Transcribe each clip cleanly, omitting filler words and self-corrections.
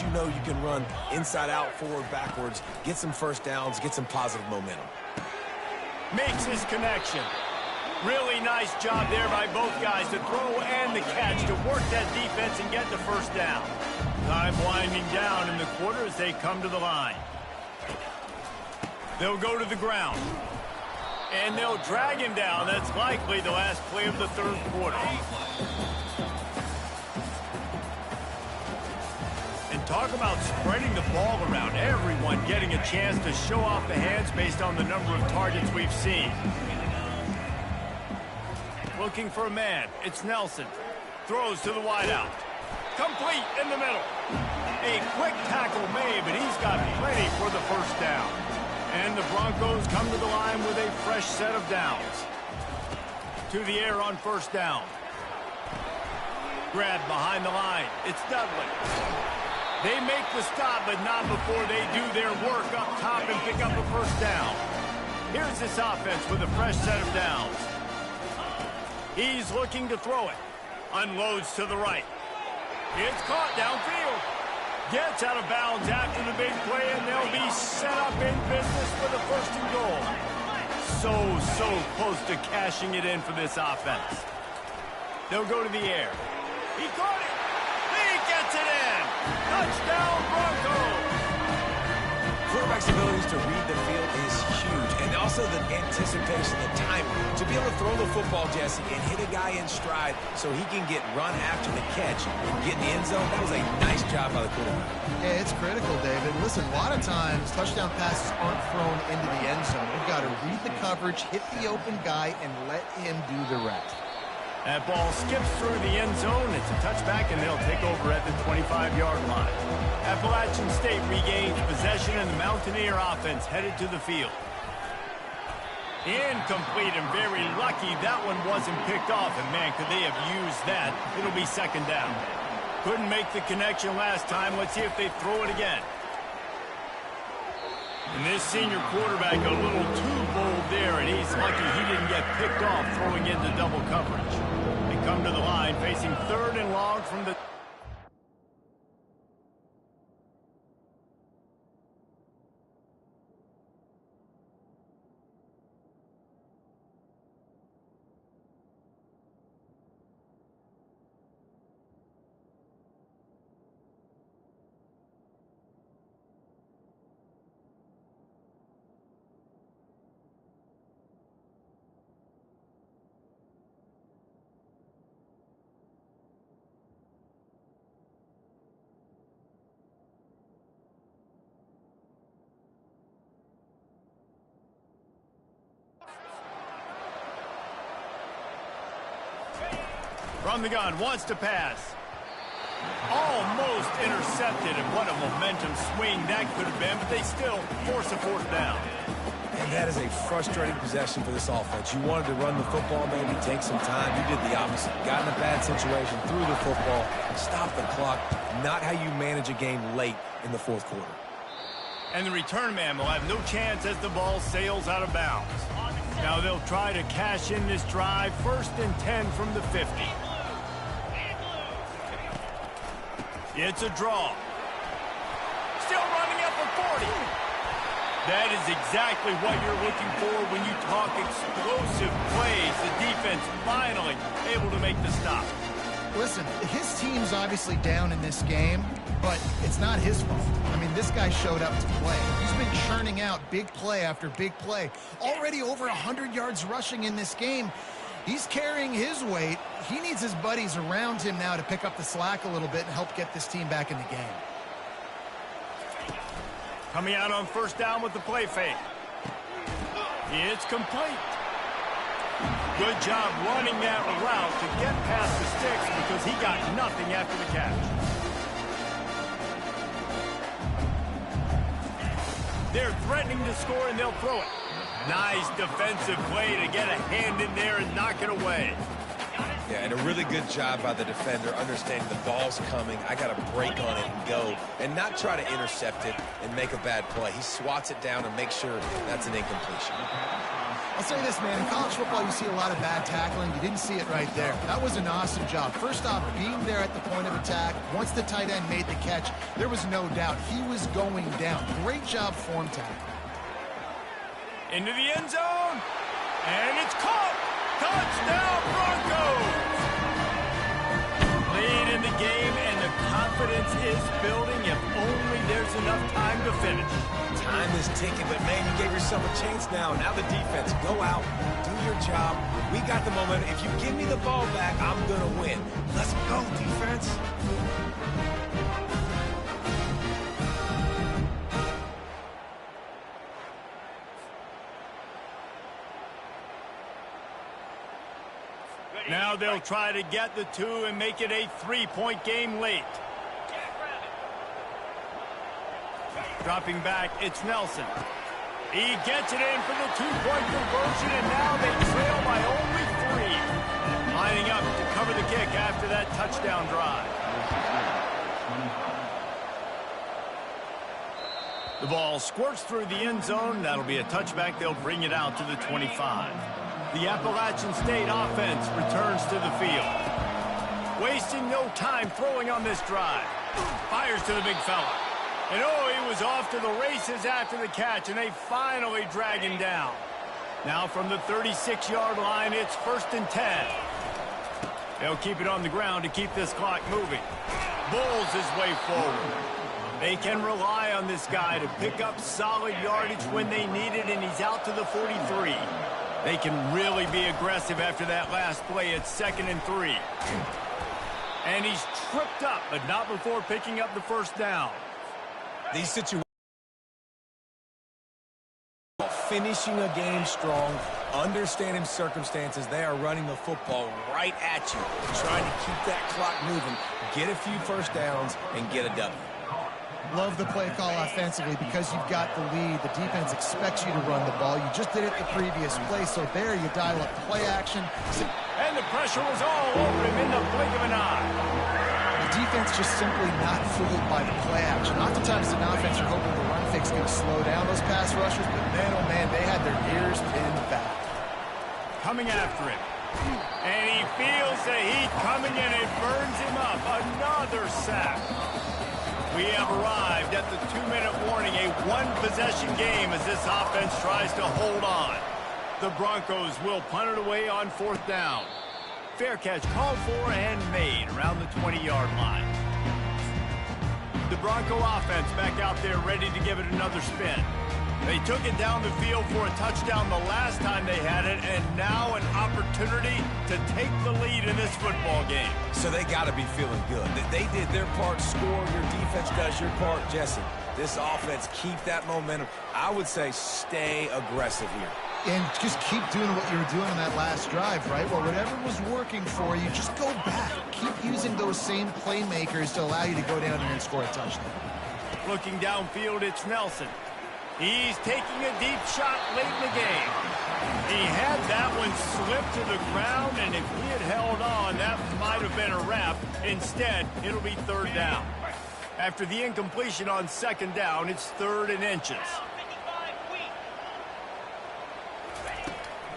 you know you can run inside out, forward, backwards, get some first downs, get some positive momentum. Makes his connection. Really nice job there by both guys to throw and the catch to work that defense and get the first down. Time winding down in the quarter as they come to the line. They'll go to the ground. And they'll drag him down. That's likely the last play of the third quarter. And talk about spreading the ball around. Everyone getting a chance to show off the hands based on the number of targets we've seen. Looking for a man. It's Nelson. Throws to the wideout. Complete in the middle. A quick tackle made, but he's got plenty for the first down. And the Broncos come to the line with a fresh set of downs. To the air on first down. Grab behind the line. It's Dudley. They make the stop, but not before they do their work up top and pick up a first down. Here's this offense with a fresh set of downs. He's looking to throw it. Unloads to the right. It's caught downfield. Gets out of bounds after the big play, and they'll be set up in business with a first and goal. So close to cashing it in for this offense. They'll go to the air. He caught it. He gets it in. Touchdown, Broncos. Quarterback's abilities to read the field is huge, and also the anticipation, the timing. To be able to throw the football, Jesse, and hit a guy in stride so he can get run after the catch and get in the end zone, that was a nice job by the quarterback. Yeah, it's critical, David. Listen, a lot of times touchdown passes aren't thrown into the end zone. You've got to read the coverage, hit the open guy, and let him do the rest. That ball skips through the end zone. It's a touchback, and they'll take over at the 25-yard line. Appalachian State regains possession, and the Mountaineer offense headed to the field. Incomplete, and very lucky that one wasn't picked off. And, man, could they have used that? It'll be second down. Couldn't make the connection last time. Let's see if they throw it again. And this senior quarterback a little too bold there, and he's lucky he didn't get picked off throwing into double coverage. They come to the line facing third and long from the... From the gun, wants to pass. Almost intercepted, and what a momentum swing that could have been, but they still force a fourth down. And that is a frustrating possession for this offense. You wanted to run the football, maybe take some time. You did the opposite. Got in a bad situation, threw the football, stopped the clock. Not how you manage a game late in the fourth quarter. And the return man will have no chance as the ball sails out of bounds. Now they'll try to cash in this drive. First and 10 from the 50. It's a draw. Still running up for 40. That is exactly what you're looking for when you talk explosive plays. The defense finally able to make the stop. Listen, his team's obviously down in this game, but it's not his fault. I mean, this guy showed up to play. He's been churning out big play after big play. Already over 100 yards rushing in this game. He's carrying his weight. He needs his buddies around him now to pick up the slack a little bit and help get this team back in the game. Coming out on first down with the play fake. It's complete. Good job running that route to get past the sticks because he got nothing after the catch. They're threatening to score, and they'll throw it. Nice defensive play to get a hand in there and knock it away. Yeah, and a really good job by the defender, understanding the ball's coming. I got to break on it and go, and not try to intercept it and make a bad play. He swats it down and makes sure that's an incompletion. I'll say this, man. In college football, you see a lot of bad tackling. You didn't see it right there. That was an awesome job. First off, being there at the point of attack. Once the tight end made the catch, there was no doubt he was going down. Great job form tackle. Into the end zone. And it's caught. Touchdown, Broncos. Lead in the game, and the confidence is building if only there's enough time to finish. Time is ticking, but man, you gave yourself a chance now. Now the defense, go out, do your job. We got the momentum. If you give me the ball back, I'm going to win. Let's go, defense. Now they'll try to get the two and make it a 3-point game late. Dropping back, it's Nelson. He gets it in for the 2-point conversion, and now they trail by only 3. Lining up to cover the kick after that touchdown drive. The ball squirts through the end zone. That'll be a touchback. They'll bring it out to the 25. The Appalachian State offense returns to the field. Wasting no time throwing on this drive. Fires to the big fella. And oh, he was off to the races after the catch, and they finally drag him down. Now from the 36-yard line, it's 1st and 10. They'll keep it on the ground to keep this clock moving. Bulls his way forward. They can rely on this guy to pick up solid yardage when they need it, and he's out to the 43. They can really be aggressive after that last play. It's 2nd and 3. And he's tripped up, but not before picking up the first down. These situations, finishing a game strong, understanding circumstances, they are running the football right at you, trying to keep that clock moving, get a few first downs, and get a W. Love the play call offensively because you've got the lead. The defense expects you to run the ball. You just did it the previous play, so there you dial up play action. And the pressure was all over him in the blink of an eye. The defense just simply not fooled by the play action. Oftentimes, an offense, you're hoping the run fix can slow down those pass rushers, but man, oh man, they had their ears pinned back. Coming after him. And he feels the heat coming in. It burns him up. Another sack. We have arrived at the 2-minute warning, a one-possession game as this offense tries to hold on. The Broncos will punt it away on 4th down. Fair catch called for and made around the 20-yard line. The Bronco offense back out there ready to give it another spin. They took it down the field for a touchdown the last time they had it, and now an opportunity to take the lead in this football game. So they got to be feeling good. They did their part, score, your defense does your part. Jesse, this offense, keep that momentum. I would say stay aggressive here. And just keep doing what you were doing on that last drive, right? Well, whatever was working for you, just go back. Keep using those same playmakers to allow you to go down there and score a touchdown. Looking downfield, it's Nelson. He's taking a deep shot late in the game. He had that one slip to the ground, and if he had held on, that might have been a wrap. Instead, it'll be 3rd down. After the incompletion on 2nd down, it's 3rd and inches.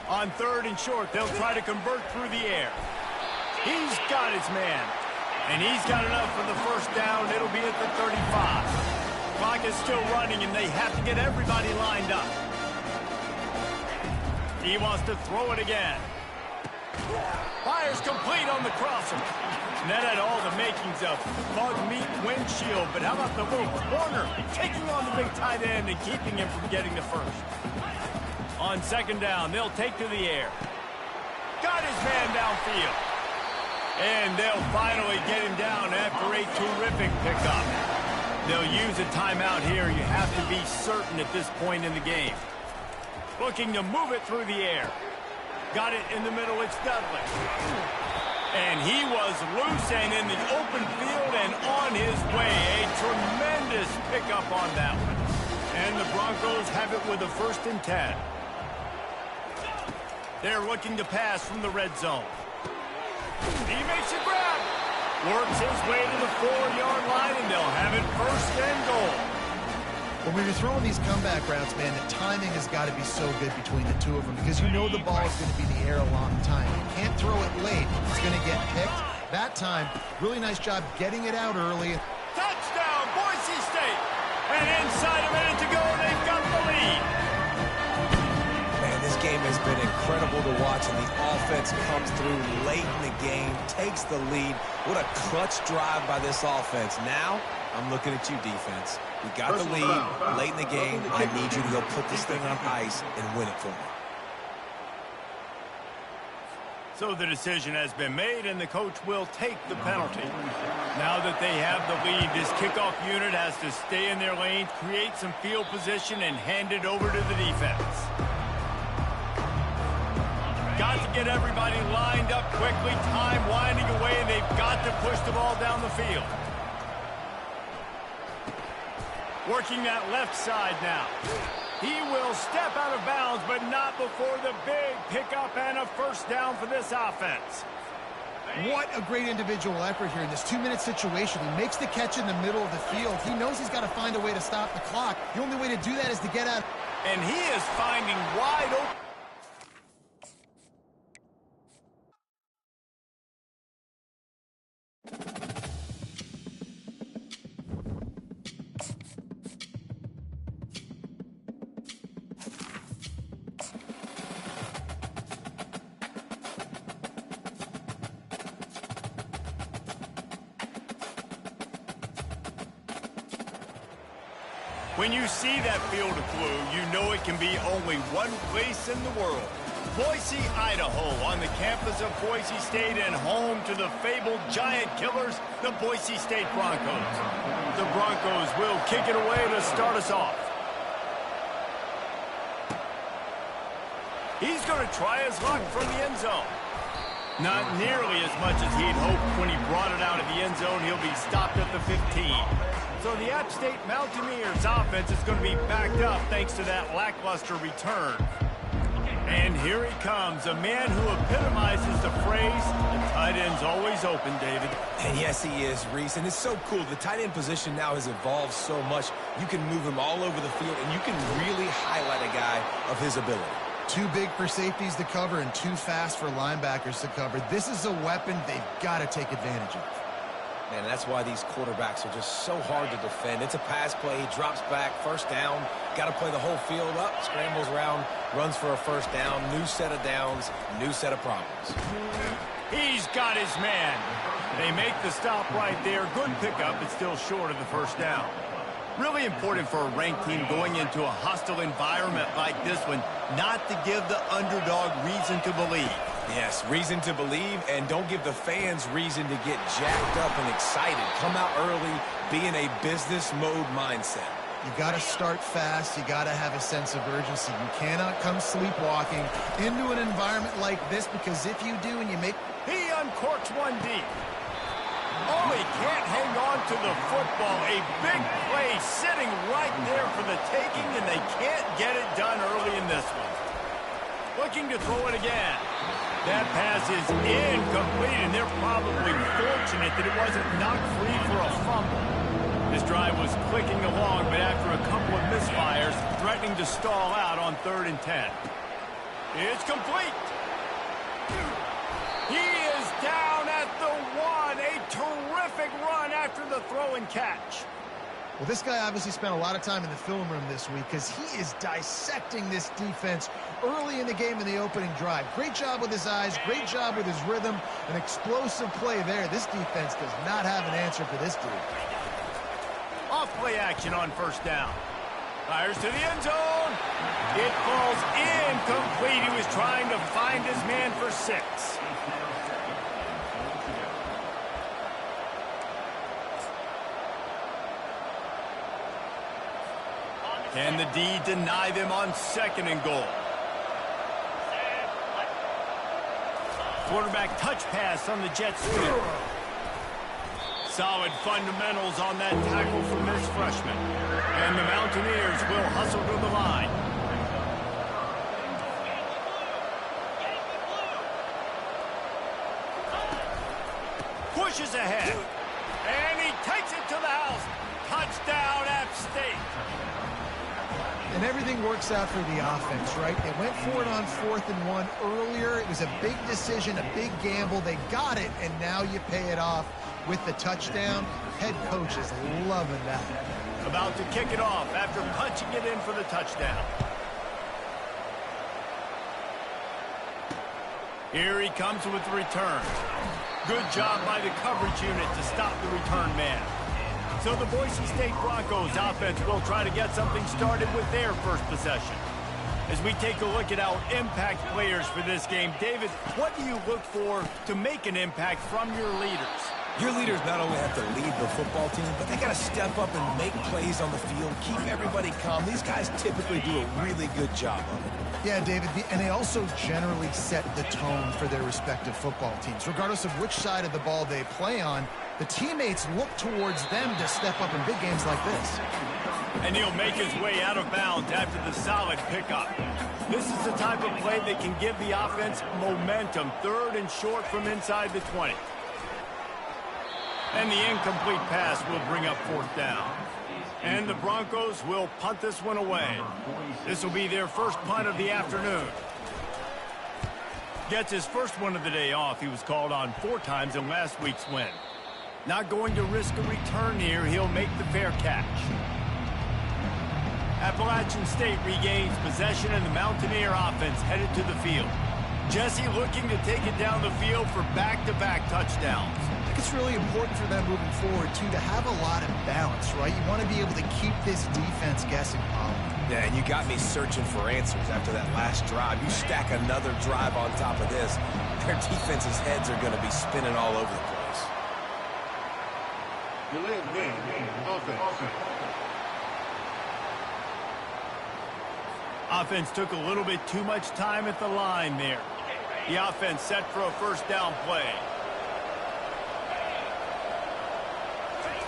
On 3rd and short, they'll try to convert through the air. He's got his man, and he's got enough for the first down. It'll be at the 35. Clock is still running, and they have to get everybody lined up. He wants to throw it again. Fires complete on the crosser. And that had all the makings of bug meat windshield. But how about the little corner taking on the big tight end and keeping him from getting the first? On 2nd down, they'll take to the air. Got his man downfield. And they'll finally get him down after a terrific pickup. They'll use a timeout here. You have to be certain at this point in the game. Looking to move it through the air. Got it in the middle. It's Dudley. And he was loose and in the open field and on his way. A tremendous pickup on that one. And the Broncos have it with a 1st and 10. They're looking to pass from the red zone. He makes a grab. Works his way to the 4-yard line, and they'll have it 1st and goal. But when you're throwing these comeback routes, man, the timing has got to be so good between the two of them because you know the ball is going to be in the air a long time. You can't throw it late. It's going to get picked. That time, really nice job getting it out early. Touchdown, Boise State! And inside a minute to go, they've got the lead. Man, this game has been incredible to watch, and the offense comes through late in the game, takes the lead. What a clutch drive by this offense. Now, I'm looking at you, defense. We got the lead late in the game. I need you to go put this thing on ice and win it for me. So the decision has been made, and the coach will take the penalty. Now that they have the lead, this kickoff unit has to stay in their lanes, create some field position, and hand it over to the defense. Got to get everybody lined up quickly, time winding away, and they've got to push the ball down the field. Working that left side now. He will step out of bounds, but not before the big pickup and a first down for this offense. What a great individual effort here in this 2-minute situation. He makes the catch in the middle of the field. He knows he's got to find a way to stop the clock. The only way to do that is to get out. And he is finding wide open. When you see that field of blue, you know it can be only one place in the world. Boise, Idaho, on the campus of Boise State and home to the fabled giant killers, the Boise State Broncos. The Broncos will kick it away to start us off. He's going to try his luck from the end zone. Not nearly as much as he'd hoped when he brought it out of the end zone. He'll be stopped at the 15. So the App State Mountaineers offense is going to be backed up thanks to that lackluster return. And here he comes, a man who epitomizes the phrase, the tight end's always open, David. And yes, he is, Reese. And it's so cool. The tight end position now has evolved so much. You can move him all over the field, and you can really highlight a guy of his ability. Too big for safeties to cover and too fast for linebackers to cover. This is a weapon they've got to take advantage of. Man, that's why these quarterbacks are just so hard to defend. It's a pass play, he drops back, first down, got to play the whole field up, scrambles around, runs for a first down, new set of downs, new set of problems. He's got his man. They make the stop right there. Good pickup, but still short of the first down. Really important for a ranked team going into a hostile environment like this one, not to give the underdog reason to believe. Yes, reason to believe, and don't give the fans reason to get jacked up and excited. Come out early, be in a business mode mindset. You got to start fast. You got to have a sense of urgency. You cannot come sleepwalking into an environment like this, because if you do and you make... He uncorks one deep. Oh, he can't hang on to the football. A big play sitting right there for the taking, and they can't get it done early in this one. Looking to throw it again. That pass is incomplete, and they're probably fortunate that it wasn't knocked free for a fumble. This drive was clicking along, but after a couple of misfires, threatening to stall out on 3rd and 10. It's complete. He is down at the 1. A terrific run after the throw and catch. Well, this guy obviously spent a lot of time in the film room this week because he is dissecting this defense early in the game in the opening drive. Great job with his eyes, great job with his rhythm, an explosive play there. This defense does not have an answer for this dude. Off play action on first down. Fires to the end zone. It falls incomplete. He was trying to find his man for 6. Can the D deny them on 2nd and goal? Quarterback touch pass on the jet sweep. Solid fundamentals on that tackle from this freshman. And the Mountaineers will hustle to the line. Pushes ahead. And he takes it to the house. Touchdown, App State. And everything works out for the offense, right? They went for it on 4th and 1 earlier. It was a big decision, a big gamble. They got it, and now you pay it off with the touchdown. Head coach is loving that. About to kick it off after punching it in for the touchdown. Here he comes with the return. Good job by the coverage unit to stop the return man. So the Boise State Broncos offense will try to get something started with their first possession. As we take a look at our impact players for this game, David, what do you look for to make an impact from your leaders? Your leaders not only have to lead the football team, but they got to step up and make plays on the field, keep everybody calm. These guys typically do a really good job of it. Yeah, David, and they also generally set the tone for their respective football teams. Regardless of which side of the ball they play on, the teammates look towards them to step up in big games like this. And he'll make his way out of bounds after the solid pickup. This is the type of play that can give the offense momentum. 3rd and short from inside the 20. And the incomplete pass will bring up 4th down. And the Broncos will punt this one away. This will be their first punt of the afternoon. Gets his first one of the day off. He was called on 4 times in last week's win. Not going to risk a return here. He'll make the fair catch. Appalachian State regains possession, and the Mountaineer offense headed to the field. Jesse looking to take it down the field for back-to-back touchdowns. I think it's really important for them moving forward, too, to have a lot of balance, right? You want to be able to keep this defense guessing, Colin. Yeah, and you got me searching for answers after that last drive. You stack another drive on top of this, their defense's heads are going to be spinning all over the place. Offense took a little bit too much time at the line there. The offense set for a first down play.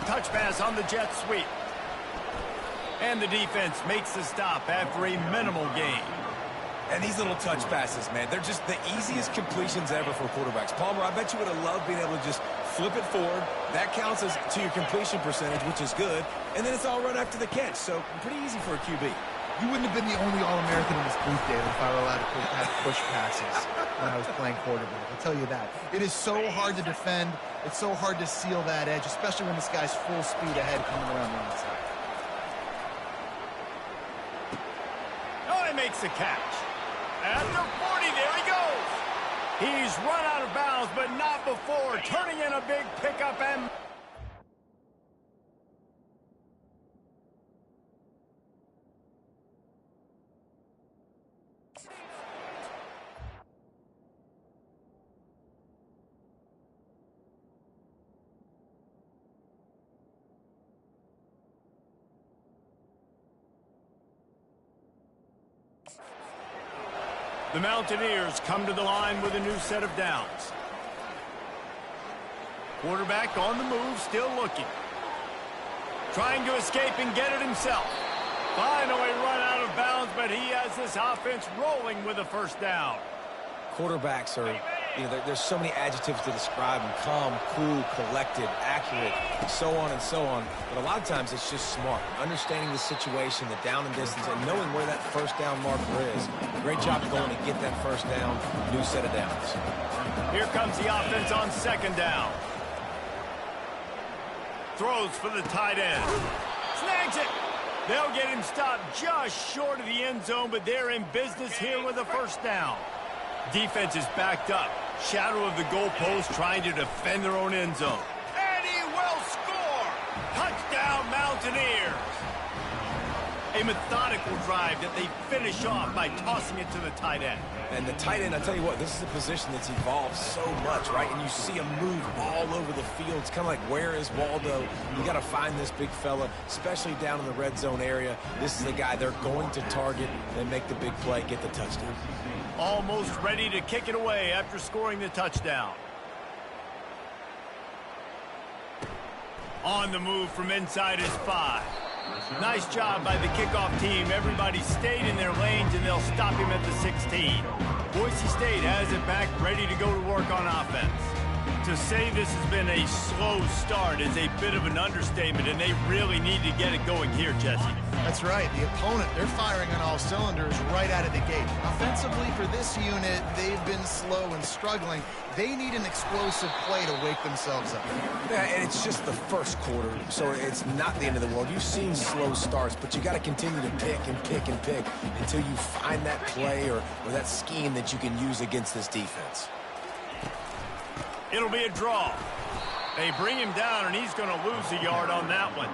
Touch pass on the jet sweep. And the defense makes the stop after a minimal gain. And these little touch passes, man, they're just the easiest completions ever for quarterbacks. Palmer, I bet you would have loved being able to just flip it forward. That counts as to your completion percentage, which is good. And then it's all run after the catch, so pretty easy for a QB. You wouldn't have been the only All-American in this booth, David, if I were allowed to have push passes when I was playing quarterback. I'll tell you that. It is so hard to defend. It's so hard to seal that edge, especially when this guy's full speed ahead coming around the outside. Oh, he makes the catch. At the 40, there he goes. He's run out of bounds, but not before turning in a big pickup and... The Mountaineers come to the line with a new set of downs. Quarterback on the move, still looking. Trying to escape and get it himself. Finally run out of bounds, but he has this offense rolling with a first down. Quarterbacks are, there's so many adjectives to describe them. Calm, cool, collected, accurate, so on and so on. But a lot of times it's just smart. Understanding the situation, the down and distance, and knowing where that first down marker is. Great job going to get that first down. New set of downs. Here comes the offense on 2nd down. Throws for the tight end. Snags it. They'll get him stopped just short of the end zone, but they're in business here with a first down. Defense is backed up. Shadow of the goalpost trying to defend their own end zone. And he will score! Touchdown, Mountaineers! A methodical drive that they finish off by tossing it to the tight end. And the tight end, I tell you what, this is a position that's evolved so much, right? And you see him move all over the field. It's kind of like, where is Waldo? You got to find this big fella, especially down in the red zone area. This is the guy they're going to target and make the big play, get the touchdown. Almost ready to kick it away after scoring the touchdown. On the move from inside his 5. Nice job by the kickoff team. Everybody stayed in their lanes, and they'll stop him at the 16. Boise State has it back, ready to go to work on offense. To say this has been a slow start is a bit of an understatement, and they really need to get it going here, Jesse. That's right. The opponent, they're firing on all cylinders right out of the gate. Offensively, for this unit, they've been slow and struggling. They need an explosive play to wake themselves up. Yeah, and it's just the first quarter, so it's not the end of the world. You've seen slow starts, but you got to continue to pick and pick and pick until you find that play or that scheme that you can use against this defense. It'll be a draw. They bring him down, and he's going to lose a yard on that one.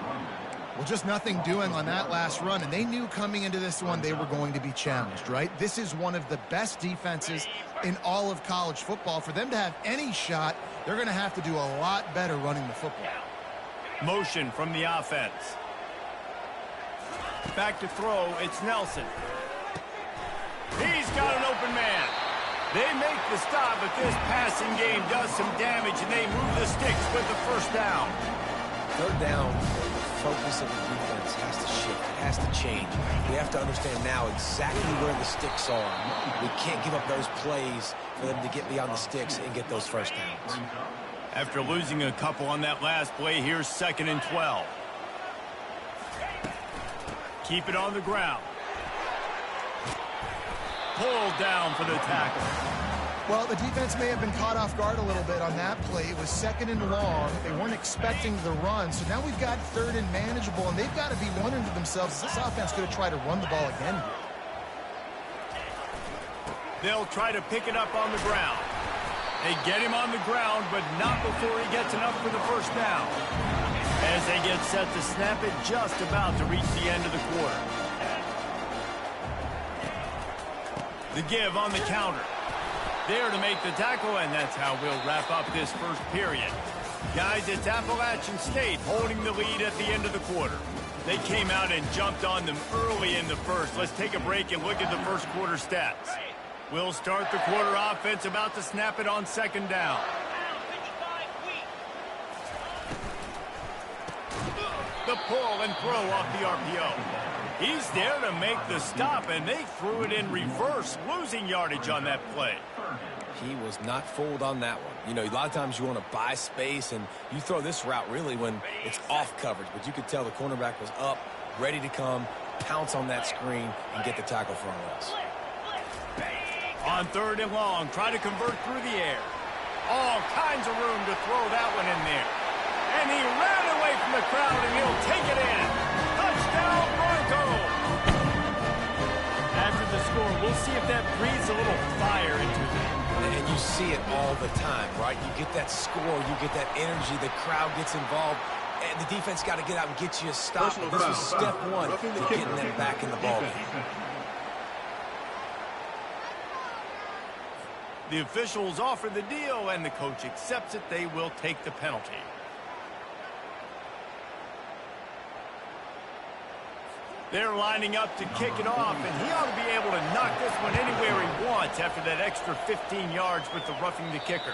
Well, just nothing doing on that last run, and they knew coming into this one they were going to be challenged, right? This is one of the best defenses in all of college football. For them to have any shot, they're going to have to do a lot better running the football. Motion from the offense. Back to throw, it's Nelson. He's got an open man. They make the stop, but this passing game does some damage, and they move the sticks with the first down. Third down, the focus of the defense has to shift. It has to change. We have to understand now exactly where the sticks are. We can't give up those plays for them to get beyond the sticks and get those first downs. After losing a couple on that last play, here's 2nd and 12. Keep it on the ground. Pulled down for the tackle. Well, the defense may have been caught off guard a little bit on that play. It was 2nd and long. They weren't expecting the run, so now we've got 3rd and manageable, and they've got to be wondering to themselves, is this offense going to try to run the ball again here? They'll try to pick it up on the ground. They get him on the ground, but not before he gets enough for the first down. As they get set to snap it, just about to reach the end of the quarter. The give on the counter. There to make the tackle, and that's how we'll wrap up this first period. Guys, it's Appalachian State holding the lead at the end of the quarter. They came out and jumped on them early in the first. Let's take a break and look at the first quarter stats. We'll start the quarter offense, about to snap it on 2nd down. The pull and throw off the RPO. He's there to make the stop, and they threw it in reverse, losing yardage on that play. He was not fooled on that one. You know, a lot of times you want to buy space, and you throw this route really when it's off coverage. But you could tell the cornerback was up, ready to come, pounce on that screen, and get the tackle for a loss. On 3rd and long, try to convert through the air. All kinds of room to throw that one in there. And he ran away from the crowd, and he'll take it in. Touchdown, Broncos! After the score, we'll see if that breathes a little fire into them. And you see it all the time, right? You get that score, you get that energy, the crowd gets involved, and the defense got to get out and get you a stop. But this was step one to getting them back in the ballgame. The officials offer the deal, and the coach accepts it. They will take the penalty. They're lining up to kick it off, and he ought to be able to knock this one anywhere he wants after that extra 15 yards with the roughing the kicker.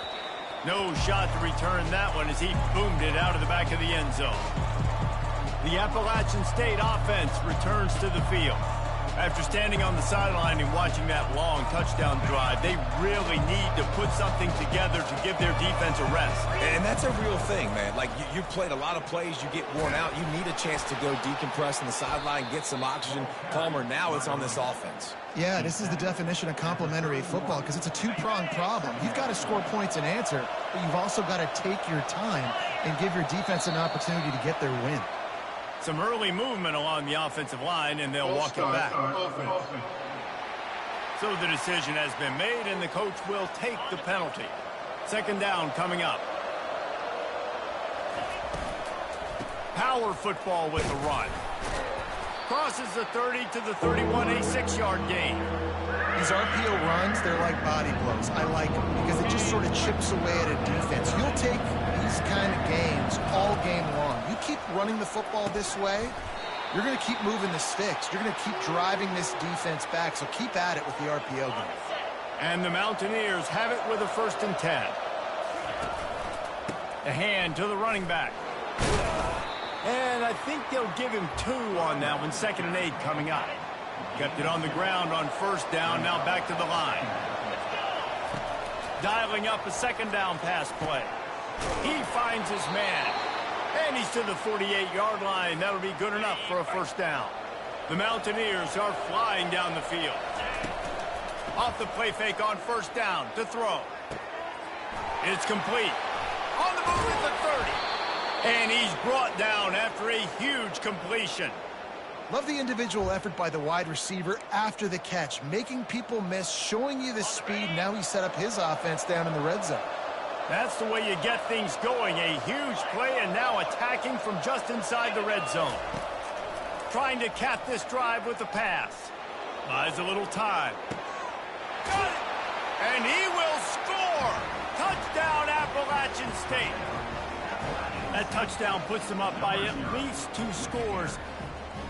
No shot to return that one as he boomed it out of the back of the end zone. The Appalachian State offense returns to the field. After standing on the sideline and watching that long touchdown drive, they really need to put something together to give their defense a rest. And that's a real thing, man. Like, you've played a lot of plays, you get worn out. You need a chance to go decompress on the sideline, get some oxygen. Palmer, now it's on this offense. Yeah, this is the definition of complementary football because it's a two-pronged problem. You've got to score points and answer, but you've also got to take your time and give your defense an opportunity to get their win. Some early movement along the offensive line, and they'll walk it back. So the decision has been made, and the coach will take the penalty. 2nd down coming up. Power football with the run. Crosses the 30 to the 31, a 6-yard gain. These RPO runs, they're like body blows. I like them because it just sort of chips away at a defense. You'll take these kind of games all game long. You keep running the football this way, you're going to keep moving the sticks. You're going to keep driving this defense back, so keep at it with the RPO game. And the Mountaineers have it with a 1st and 10. The hand to the running back. And I think they'll give him 2 on that one. 2nd and 8 coming up. Kept it on the ground on 1st down, now back to the line. Dialing up a 2nd down pass play. He finds his man. And he's to the 48-yard line. That'll be good enough for a first down. The Mountaineers are flying down the field. Off the play fake on first down to throw. It's complete. On the move at the 30. And he's brought down after a huge completion. Love the individual effort by the wide receiver after the catch, making people miss, showing you the speed. Now he set up his offense down in the red zone. That's the way you get things going. A huge play and now attacking from just inside the red zone. Trying to cap this drive with the pass. Buys a little time. Got it! And he will score! Touchdown, Appalachian State. That touchdown puts them up by at least 2 scores.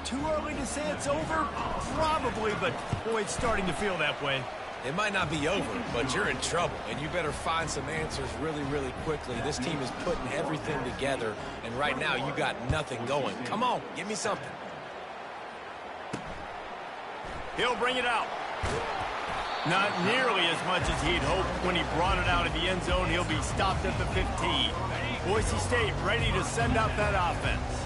Too early to say it's over? Probably, but boy, it's starting to feel that way. It might not be over, but you're in trouble, and you better find some answers really, really quickly. This team is putting everything together, and right now you got nothing going. Come on, give me something. He'll bring it out. Not nearly as much as he'd hoped when he brought it out of the end zone. He'll be stopped at the 15. Boise State ready to send out that offense.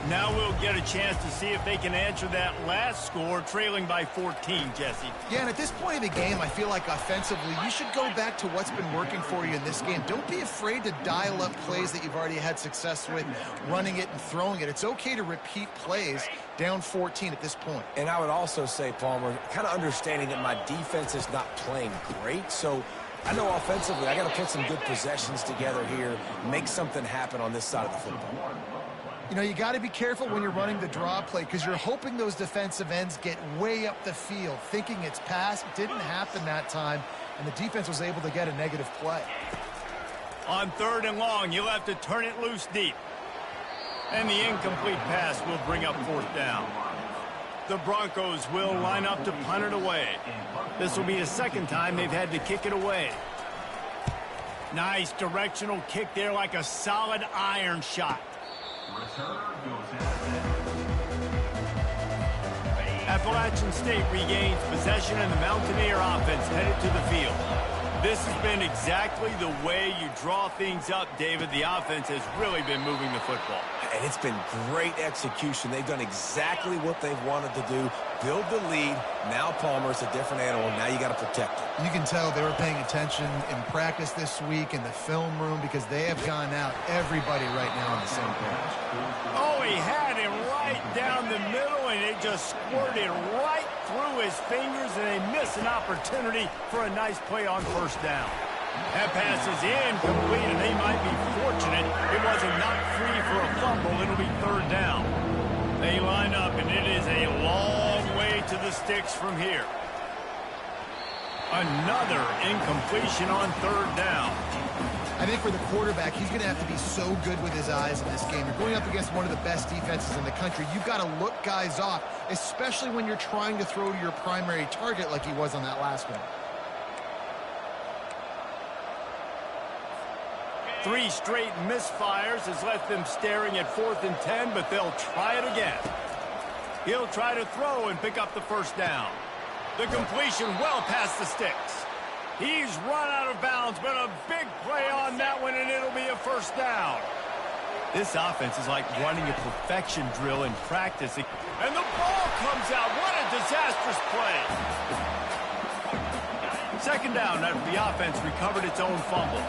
Now we'll get a chance to see if they can answer that last score, trailing by 14, Jesse. Yeah, and at this point of the game, I feel like offensively, you should go back to what's been working for you in this game. Don't be afraid to dial up plays that you've already had success with, running it and throwing it. It's okay to repeat plays down 14 at this point. And I would also say, Palmer, kind of understanding that my defense is not playing great, so I know offensively I got to put some good possessions together here, make something happen on this side of the football. You know, you got to be careful when you're running the draw play because you're hoping those defensive ends get way up the field, thinking it's pass. It didn't happen that time, and the defense was able to get a negative play. On 3rd and long, you'll have to turn it loose deep. And the incomplete pass will bring up 4th down. The Broncos will line up to punt it away. This will be the 2nd time they've had to kick it away. Nice directional kick there like a solid iron shot. Appalachian State regains possession and the Mountaineer offense headed to the field. This has been exactly the way you draw things up, David. The offense has really been moving the football. And it's been great execution. They've done exactly what they've wanted to do. Build the lead. Now Palmer's a different animal. Now you got to protect it. You can tell they were paying attention in practice this week in the film room because they have gone out everybody right now on the same page. Oh, he had him right down the middle, and it just squirted right through his fingers, and they miss an opportunity for a nice play on 1st down. That pass is incomplete, and they might be fortunate it wasn't knocked free for a fumble. It'll be 3rd down. They line up, and it is a long way to the sticks from here. Another incompletion on 3rd down. I think for the quarterback, he's going to have to be so good with his eyes in this game. You're going up against one of the best defenses in the country. You've got to look guys off, especially when you're trying to throw to your primary target like he was on that last one. 3 straight misfires has left them staring at 4th and 10, but they'll try it again. He'll try to throw and pick up the 1st down. The completion well past the sticks. He's run out of bounds, but a big play on that one, and it'll be a 1st down. This offense is like running a perfection drill in practice. And the ball comes out. What a disastrous play. 2nd down after the offense recovered its own fumble.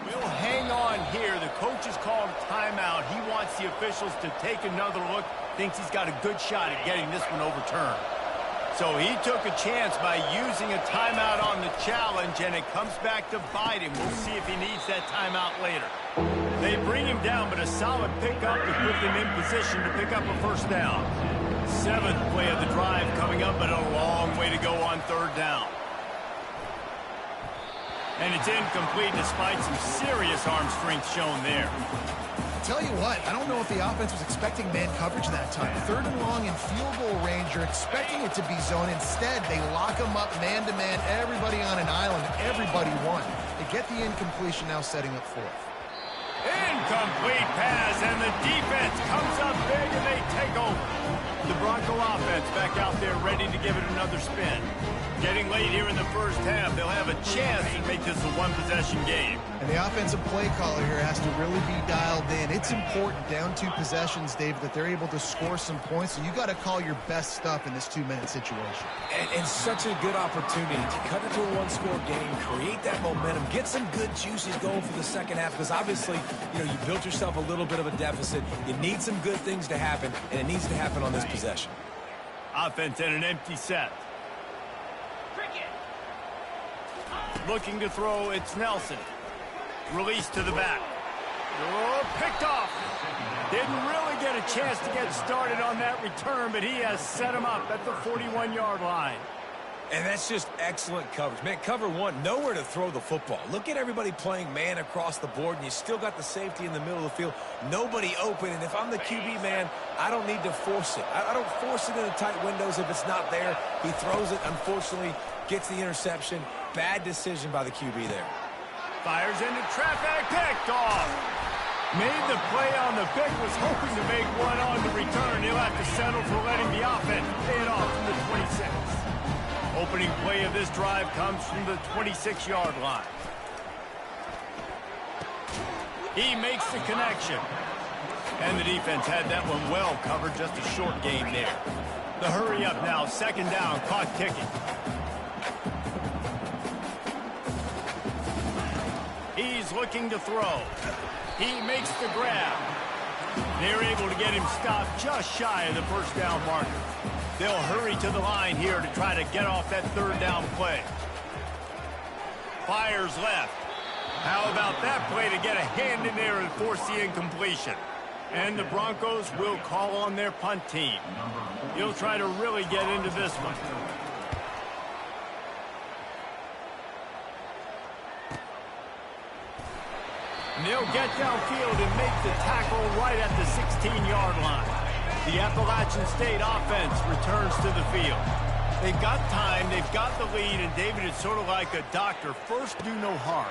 We'll hang on here. The coach has called timeout. He wants the officials to take another look. Thinks he's got a good shot at getting this one overturned. So he took a chance by using a timeout on the challenge, and it comes back to bite him. We'll see if he needs that timeout later. They bring him down, but a solid pickup to put them in position to pick up a 1st down. 7th play of the drive coming up, but a long way to go on 3rd down. And it's incomplete despite some serious arm strength shown there. Tell you what, I don't know if the offense was expecting man coverage that time. 3rd and long in field goal range, you're expecting it to be zone. Instead, they lock them up man-to-man, everybody on an island, everybody won. They get the incompletion, now setting up 4th. Incomplete pass, and the defense comes up big, and they take over. The Broncos Bronco offense back out there ready to give it another spin. Getting late here in the first half, they'll have a chance to make this a one-possession game. And the offensive play caller here has to really be dialed in. It's important, down 2 possessions, Dave, that they're able to score some points. So you got to call your best stuff in this 2-minute situation. And such a good opportunity to cut into a one-score game, create that momentum, get some good juices going for the second half, because obviously, you built yourself a little bit of a deficit. You need some good things to happen, and it needs to happen on this possession. Offense in an empty set. Looking to throw, it's Nelson. Release to the back. Oh, picked off. Didn't really get a chance to get started on that return, but he has set him up at the 41-yard line. And that's just excellent coverage. Man, cover one, nowhere to throw the football. Look at everybody playing man across the board, and you still got the safety in the middle of the field. Nobody open, and if I'm the QB, man, I don't need to force it. I don't force it in the tight windows if it's not there. He throws it, unfortunately, gets the interception. Bad decision by the QB there. Fires into traffic, picked off. Made the play on the pick, was hoping to make one on the return. He'll have to settle for letting the offense pay it off from the 26. Opening play of this drive comes from the 26-yard line. He makes the connection. And the defense had that one well covered, just a short gain there. The hurry up now, second down, clock ticking. He's looking to throw. He makes the grab. They're able to get him stopped just shy of the first down marker. They'll hurry to the line here to try to get off that third down play. Fires left. How about that play to get a hand in there and force the incompletion? And the Broncos will call on their punt team. He'll try to really get into this one. And they'll get downfield and make the tackle right at the 16-yard line. The Appalachian State offense returns to the field. They've got time, they've got the lead, and David, it's sort of like a doctor. First, do no harm.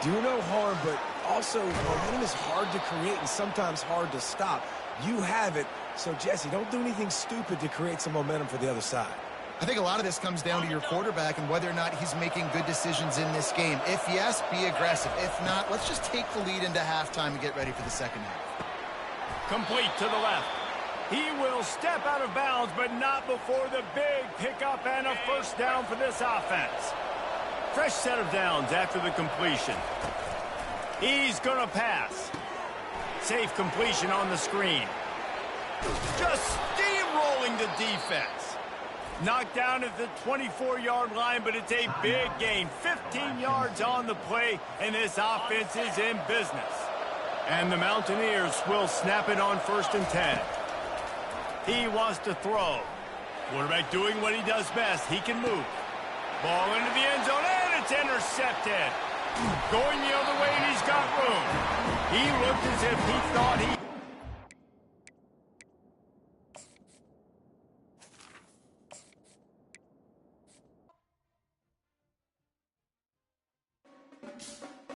Do no harm, but also momentum is hard to create and sometimes hard to stop. You have it, so Jesse, don't do anything stupid to create some momentum for the other side. I think a lot of this comes down to your quarterback and whether or not he's making good decisions in this game. If yes, be aggressive. If not, let's just take the lead into halftime and get ready for the second half. Complete to the left. He will step out of bounds, but not before the big pickup and a first down for this offense. Fresh set of downs after the completion. He's going to pass. Safe completion on the screen. Just steamrolling the defense. Knocked down at the 24-yard line, but it's a big gain. 15 yards on the play, and this offense is in business. And the Mountaineers will snap it on 1st and 10. He wants to throw. Quarterback doing what he does best. He can move. Ball into the end zone, and it's intercepted. Going the other way, and he's got room. He looked as if he thought he